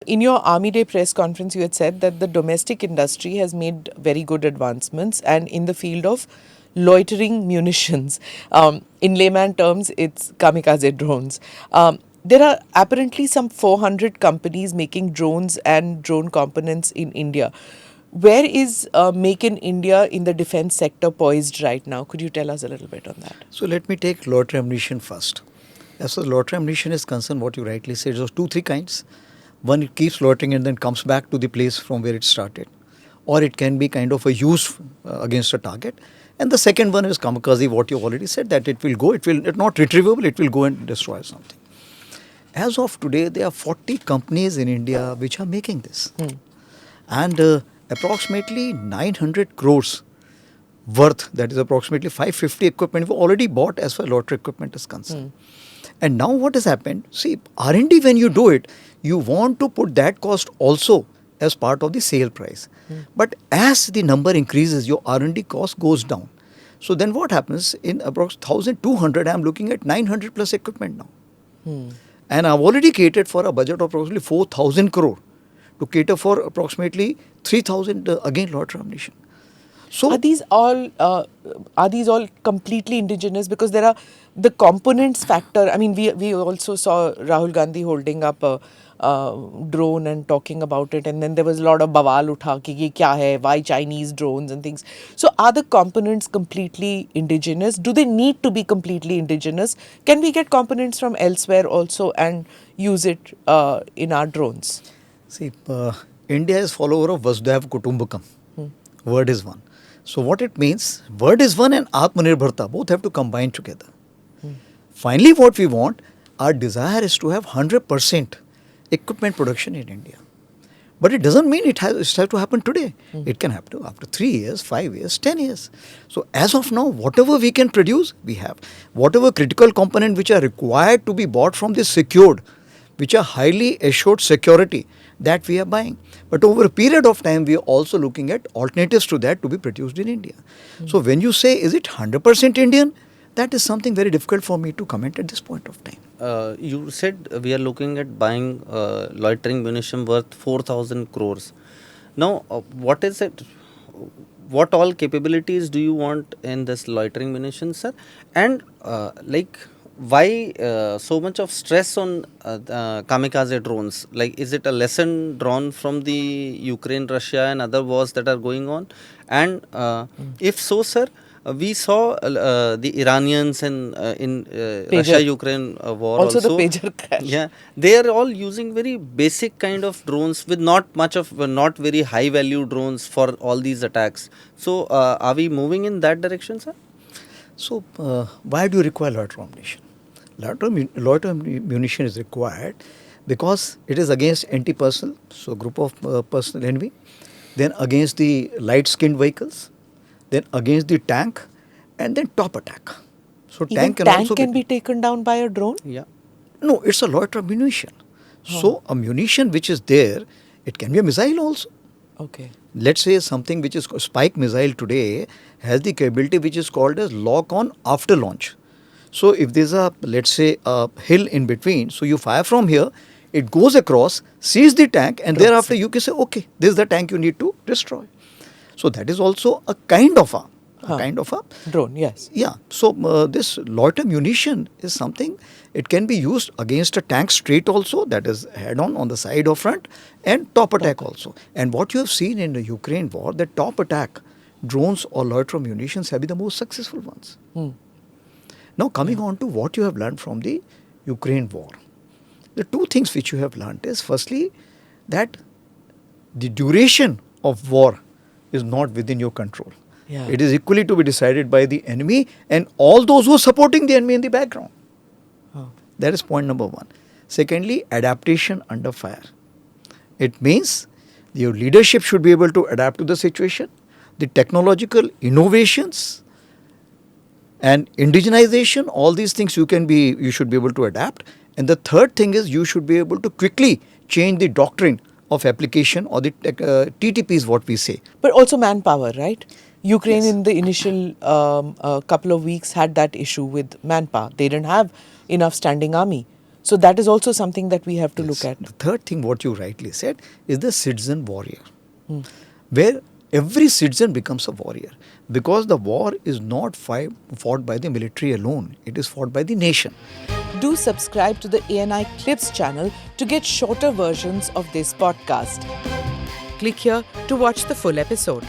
in your Army Day press conference, you had said that the domestic industry has made very good advancements and in the field of loitering munitions. In layman terms, it's kamikaze drones. There are apparently some 400 companies making drones and drone components in India. Where is Make in India in the defense sector poised right now? Could you tell us a little bit on that? So let me take loitering ammunition first. As far as loitering ammunition is concerned, what you rightly said, there's 2-3 kinds. One, it keeps loitering and then comes back to the place from where it started. Or it can be kind of a use against a target. And the second one is kamikaze, what you already said, that it will go, it will not retrievable, it will go and destroy something. As of today, there are 40 companies in India which are making this. And approximately 900 crores worth, that is approximately 550 equipment, we already bought as far as loitering equipment is concerned. And now what has happened, see, R&D when you do it, you want to put that cost also as part of the sale price. But as the number increases, your R&D cost goes down. So then what happens, in approximately 1,200, I am looking at 900 plus equipment now. And I've already catered for a budget of approximately 4,000 crore to cater for approximately 3,000 again loitering ammunition. So are these all completely indigenous? Because there are the components factor. I mean, we also saw Rahul Gandhi holding up a drone and talking about it, and then there was a lot of bawal utha ki ye kya hai, why Chinese drones and things. So are the components completely indigenous? Do they need to be completely indigenous? Can we get components from elsewhere also and use it in our drones? see, India is follower of Vasudhaiva Kutumbakam. Word is one. So what it means, word is one and Atmanirbharta, both have to combine together. Finally, what we want, our desire is to have 100% equipment production in India. But it doesn't mean it has to happen today. It can happen after 3 years, 5 years, 10 years. So as of now, whatever we can produce, we have. Whatever critical component which are required to be bought from this secured, which are highly assured security, that we are buying. But over a period of time, we are also looking at alternatives to that to be produced in India. So when you say, is it 100% Indian? That is something very difficult for me to comment at this point of time. You said we are looking at buying loitering munition worth 4,000 crores. Now, what is it? What all capabilities do you want in this loitering munition, sir? And why so much of stress on kamikaze drones? Like, is it a lesson drawn from the Ukraine, Russia and other wars that are going on? And if so, sir, we saw the Iranians and in Russia-Ukraine war also. The pager crash. Yeah, they are all using very basic kind of drones with not very high value drones for all these attacks. So, are we moving in that direction, sir? So, why do you require loitering ammunition? Loitering munition is required because it is against anti-personnel, so group of personal enemy, then against the light-skinned vehicles, then against the tank, and then top attack. So Even tank can be taken down by a drone? Yeah. No, it's a loitering munition. So a munition which is there, it can be a missile also. Okay. Let's say something which is spike missile today has the capability which is called as lock on after launch. So if there's a, let's say, a hill in between, so you fire from here, it goes across, sees the tank, and thereafter you can say, okay, this is the tank you need to destroy. So that is also a kind of a drone, yes. Yeah. So this loitering munition is something, it can be used against a tank straight also, that is head on the side or front, and top attack also. And what you have seen in the Ukraine war, the top attack drones or loitering munitions have been the most successful ones. Now coming on to what you have learned from the Ukraine war. The two things which you have learned is, firstly, that the duration of war is not within your control. Yeah. It is equally to be decided by the enemy and all those who are supporting the enemy in the background. That is point number one. Secondly, adaptation under fire. It means your leadership should be able to adapt to the situation. The technological innovations and indigenization, all these things you should be able to adapt. And the third thing is you should be able to quickly change the doctrine of application or the TTP is what we say. But also manpower, right? Ukraine Yes. in the initial couple of weeks had that issue with manpower. They didn't have enough standing army. So that is also something that we have to look Yes. at. The third thing, what you rightly said, is the citizen warrior, where every citizen becomes a warrior, because the war is not fought by the military alone, it is fought by the nation. Do subscribe to the ANI Clips channel to get shorter versions of this podcast. Click here to watch the full episode.